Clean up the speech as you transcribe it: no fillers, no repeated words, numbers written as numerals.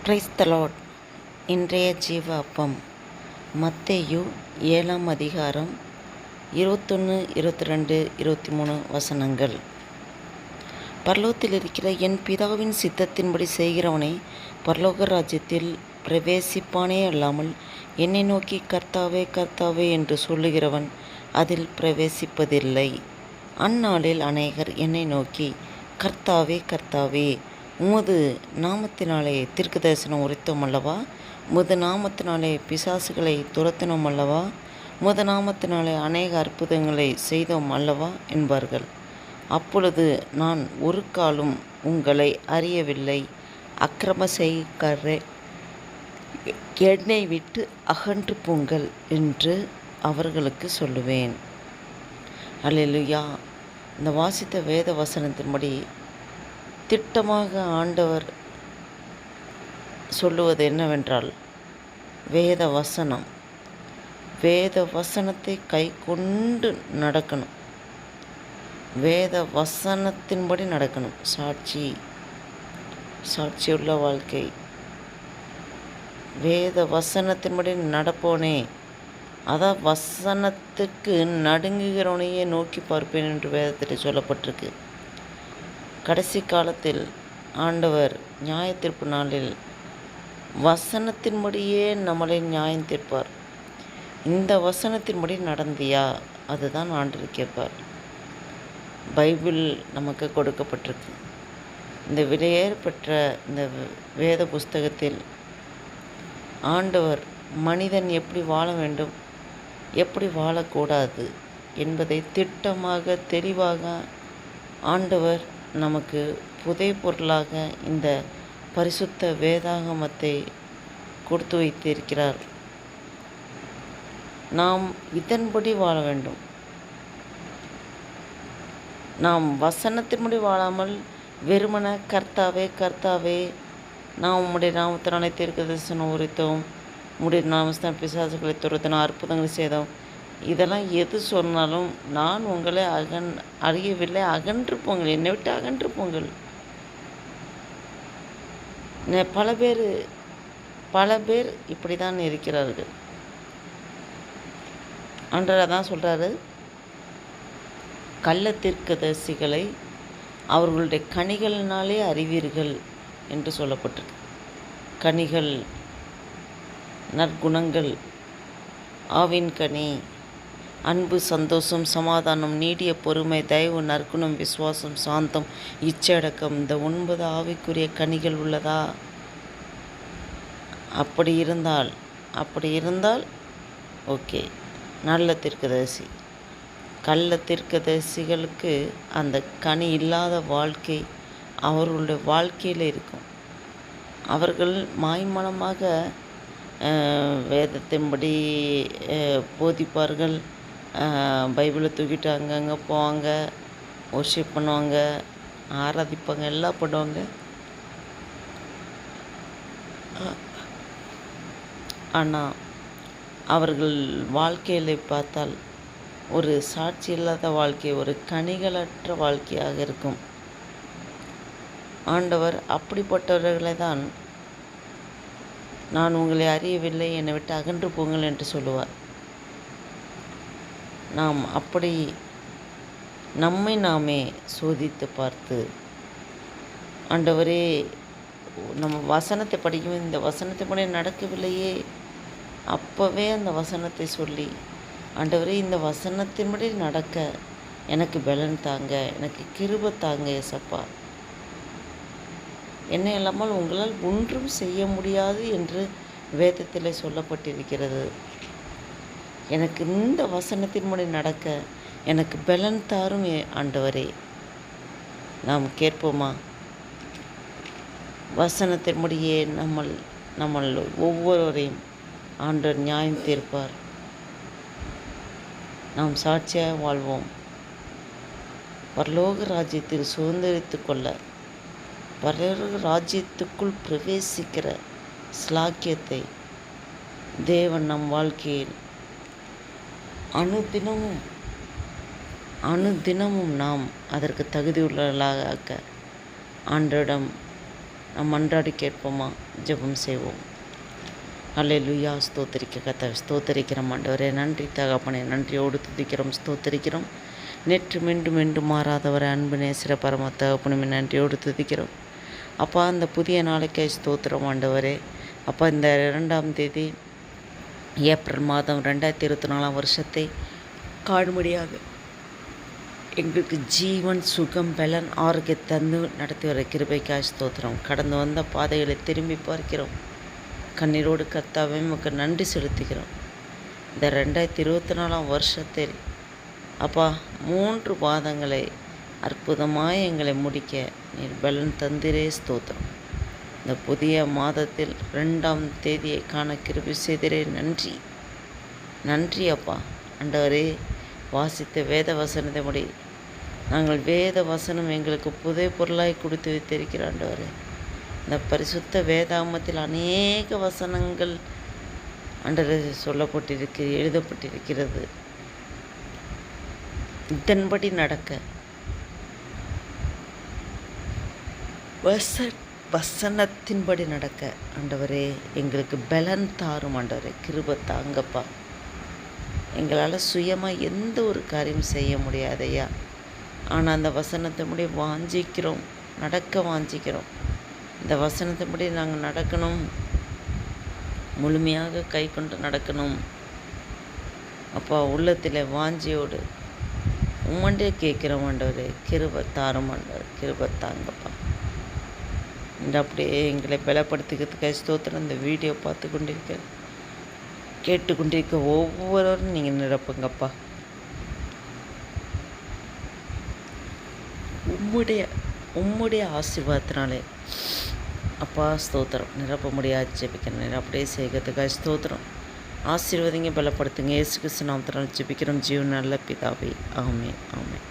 Praise the Lord. இன்றைய ஜீவ அப்பம் மத்தேயு 7ஆம் அதிகாரம் 21, 22, 23 வசனங்கள். பரலோகத்தில் இருக்கிற என் பிதாவின் சித்தத்தின்படி செய்கிறவனே பரலோக ராஜ்யத்தில் பிரவேசிப்பானே அல்லாமல் என்னை நோக்கி கர்த்தாவே கர்த்தாவே என்று சொல்லுகிறவன் அதில் பிரவேசிப்பதில்லை. அந்நாளில் அநேகர் என்னை நோக்கி கர்த்தாவே கர்த்தாவே, உமது நாமத்தினாலே தீர்க்க தரிசனம் உரைத்தோம் அல்லவா, உமது நாமத்தினாலே பிசாசுகளை துரத்தினோம் அல்லவா, உமது நாமத்தினாலே அநேக அற்புதங்களை செய்தோம் அல்லவா என்பார்கள். அப்பொழுது நான் ஒரு காலும் உங்களை அறியவில்லை, அக்கிரம செய்காரரே, என்னை விட்டு அகன்று போங்கள் என்று அவர்களுக்கு சொல்லுவேன். அல்லேலூயா. இந்த வாசித்த வேத வசனத்தின்படி திட்டமாக ஆண்டவர் சொல்லுவது என்னவென்றால், வேத வசனத்தை கை கொண்டு நடக்கணும், வேத வசனத்தின்படி நடக்கணும். சாட்சியுள்ள வாழ்க்கை, வேத வசனத்தின்படி நடப்போனே, அதான் வசனத்துக்கு நடுங்குகிறவனையே நோக்கி பார்ப்பேன் என்று வேதத்தில் சொல்லப்பட்டிருக்கு. கடைசி காலத்தில் ஆண்டவர் நியாயத்தீர்ப்பு நாளில் வசனத்தின்படியே நம்மளை நியாயம் தீர்ப்பார். இந்த வசனத்தின்படி நடந்தியா, அதுதான் ஆண்டவர் கேட்பார். பைபிள் நமக்கு கொடுக்கப்பட்டிருக்கு. இந்த விலையேறப்பெற்ற இந்த வேத புஸ்தகத்தில் ஆண்டவர் மனிதன் எப்படி வாழ வேண்டும், எப்படி வாழக்கூடாது என்பதை திட்டமாக தெளிவாக ஆண்டவர் நமக்கு புதை பொருளாக இந்த பரிசுத்த வேதாகமத்தை கொடுத்து வைத்திருக்கிறார். நாம் இதன்படி வாழ வேண்டும். நாம் வசனத்தின்படி வாழாமல் வெறுமன கர்த்தாவே கர்த்தாவே, நாம் உம்முடைய நாமத்தினாலே தீர்க்க தரிசனம் உரைத்தோம், உம்முடைய நாமத்தினால் பிசாசுகளை துரத்தினோம், அற்புதங்களை செய்தோம், இதெல்லாம் எது சொன்னாலும் நான் உங்களை அறியவில்லை, அகன்று போங்கள், என்னை விட்டு அகன்று போங்கள். பல பேர் இப்படி தான் இருக்கிறார்கள். ஆண்டவர் தான் சொல்கிறாரு, கள்ள தீர்க்கதரிசிகளை அவர்களுடைய கனிகளினாலே அறிவீர்கள் என்று சொல்லப்பட்டிருக்கு. கனிகள், நற்குணங்கள், ஆவின் கனி, அன்பு, சந்தோஷம், சமாதானம், நீடிய பொறுமை, தயவு, நற்குணம், விசுவாசம், சாந்தம், இச்சடக்கம், இந்த 9 ஆவிக்குரிய கனிகள் உள்ளதா? அப்படி இருந்தால் ஓகே, நல்ல தீர்க்கதரிசி. கள்ள தீர்க்கதரிசிகளுக்கு அந்த கனி இல்லாத வாழ்க்கை அவர்களுடைய வாழ்க்கையில் இருக்கும். அவர்கள் மாய்மனமாக வேதத்தின்படி போதிப்பார்கள், பைபிளை தூக்கிட்டு அங்கங்கே போவாங்க, ஒர்ஷிப் பண்ணுவாங்க, ஆராதிப்பாங்க, எல்லாம் பண்ணுவாங்க. ஆனால் அவர்கள் வாழ்க்கையில் பார்த்தால் ஒரு சாட்சி இல்லாத வாழ்க்கை, ஒரு கனிகளற்ற வாழ்க்கையாக இருக்கும். ஆண்டவர் அப்படிப்பட்டவர்களை தான் நான் உங்களை அறியவில்லை, என்னை விட்டு அகன்று போங்கள் என்று சொல்லுவார். நாம் அப்படி நம்மை நாமே சோதித்து பார்த்து, ஆண்டவரே, நம்ம வசனத்தை படிக்கும், இந்த வசனத்தை படி நடக்கவில்லையே, அப்போவே அந்த வசனத்தை சொல்லி, ஆண்டவரே, இந்த வசனத்தின்படி நடக்க எனக்கு பலன் தாங்க, எனக்கு கிருபை தாங்க ஏசப்பா, என்னை இல்லாமல் உங்களால் ஒன்றும் செய்ய முடியாது என்று வேதத்தில் சொல்லப்பட்டிருக்கிறது. எனக்கு இந்த வசனத்தின்படி நடக்க எனக்கு பலன் தாரும் ஆண்டவரே. நாம் கேட்போமா? வசனத்தின்படியே நம்ம ஒவ்வொருவரையும் ஆண்டவர் நியாயம் தீர்ப்பார். நாம் சாட்சியாக வாழ்வோம். பரலோக ராஜ்யத்தில் சுதந்திரித்து கொள்ள, பரலோக ராஜ்யத்துக்குள் பிரவேசிக்கிற ஸ்லாக்கியத்தை தேவன் நம் வாழ்க்கையில் அனுதினமும் நாம் அதற்கு தகுதியுள்ளவர்களாக ஆண்டவரிடம் நாம் மன்றாடி கேட்போமா? ஜெபம் செய்வோம். அல்லேலூயா. ஸ்தோத்தரிக்க கர்த்தாவே ஸ்தோத்தரிக்கிறோம் ஆண்டவரே. நன்றி தகப்பனே, நன்றியோடு துதிக்கிறோம், ஸ்தோத்தரிக்கிறோம். நேற்று மீண்டும் மீண்டும் மாறாதவரை அன்பு நேசிற பரம தகப்பனுமே நன்றியோடு துதிக்கிறோம். அப்பா, அந்த புதிய நாளைக்கே ஸ்தோத்திரம் ஆண்டவரே. அப்பா, இந்த 2ஆம் தேதி ஏப்ரல் மாதம் 2024 வருஷத்தை காணும்படியாக எங்களுக்கு ஜீவன், சுகம், பலன், ஆரோக்கியம் தந்து நடத்தி வர கிருபைக்காய் ஸ்தோத்திரம். கடந்து வந்த பாதைகளை திரும்பி பார்க்கிறோம். கண்ணீரோடு கர்த்தாவே உமக்கு நன்றி செலுத்துகிறோம். இந்த 2024 வருஷத்தில் அப்பா 3 பாதங்களை அற்புதமாய் எங்களை முடிக்க நீர் பலன் தந்திரே ஸ்தோத்திரம். இந்த புதிய மாதத்தில் 2ஆம் தேதியை காண கிருபை செய்திரே நன்றி. நன்றி அப்பா. ஆண்டவரே, வாசித்த வேத வசனத்தை முடி நாங்கள் வேத வசனம் எங்களுக்கு புதிய பொருளாய் கொடுத்து வைத்திருக்கிற ஆண்டவரே. இந்த பரிசுத்த வேதாமத்தில் அநேக வசனங்கள் ஆண்டவரே எழுதப்பட்டிருக்கிறது. இதன்படி நடக்க வசனத்தின்படி நடக்க ஆண்டவரே எங்களுக்கு பலன் தாரும் ஆண்டவரே. கிருபை தாங்கப்பா. எங்களால் சுயமாக எந்த ஒரு காரியம் செய்ய முடியாதையா. ஆனால் அந்த வசனத்தின்படி வாஞ்சிக்கிறோம், நடக்க வாஞ்சிக்கிறோம். இந்த வசனத்தின்படி நாங்கள் நடக்கணும், முழுமையாக கை கொண்டு நடக்கணும். அப்பா, உள்ளத்தில் வாஞ்சியோடு உம்மண்டே கேட்குறோம் ஆண்டவரே. கிருபை தாரும் ஆண்டவர், கிருபை தாங்கப்பா. இந்த அப்படியே எங்களை பலப்படுத்திக்கிறதுக்காக ஸ்தோத்திரம். இந்த வீடியோ பார்த்து கேட்டுக்கொண்டிருக்க ஒவ்வொருவரும் நீங்கள் நிரப்புங்கப்பா. உம்முடைய ஆசீர்வாதத்தினாலே அப்பா ஸ்தோத்திரம். நிரப்ப முடியாது ஜெபிக்கிறேன். அப்படியே செய்கிறதுக்காக ஸ்தோத்திரம். ஆசீர்வாதிங்க, பலப்படுத்துங்க. இயேசு கிறிஸ்து நாமத்தினால் ஜெபிக்கிறோம் ஜீவன் நல்ல பிதாவே. ஆமென், ஆமென்.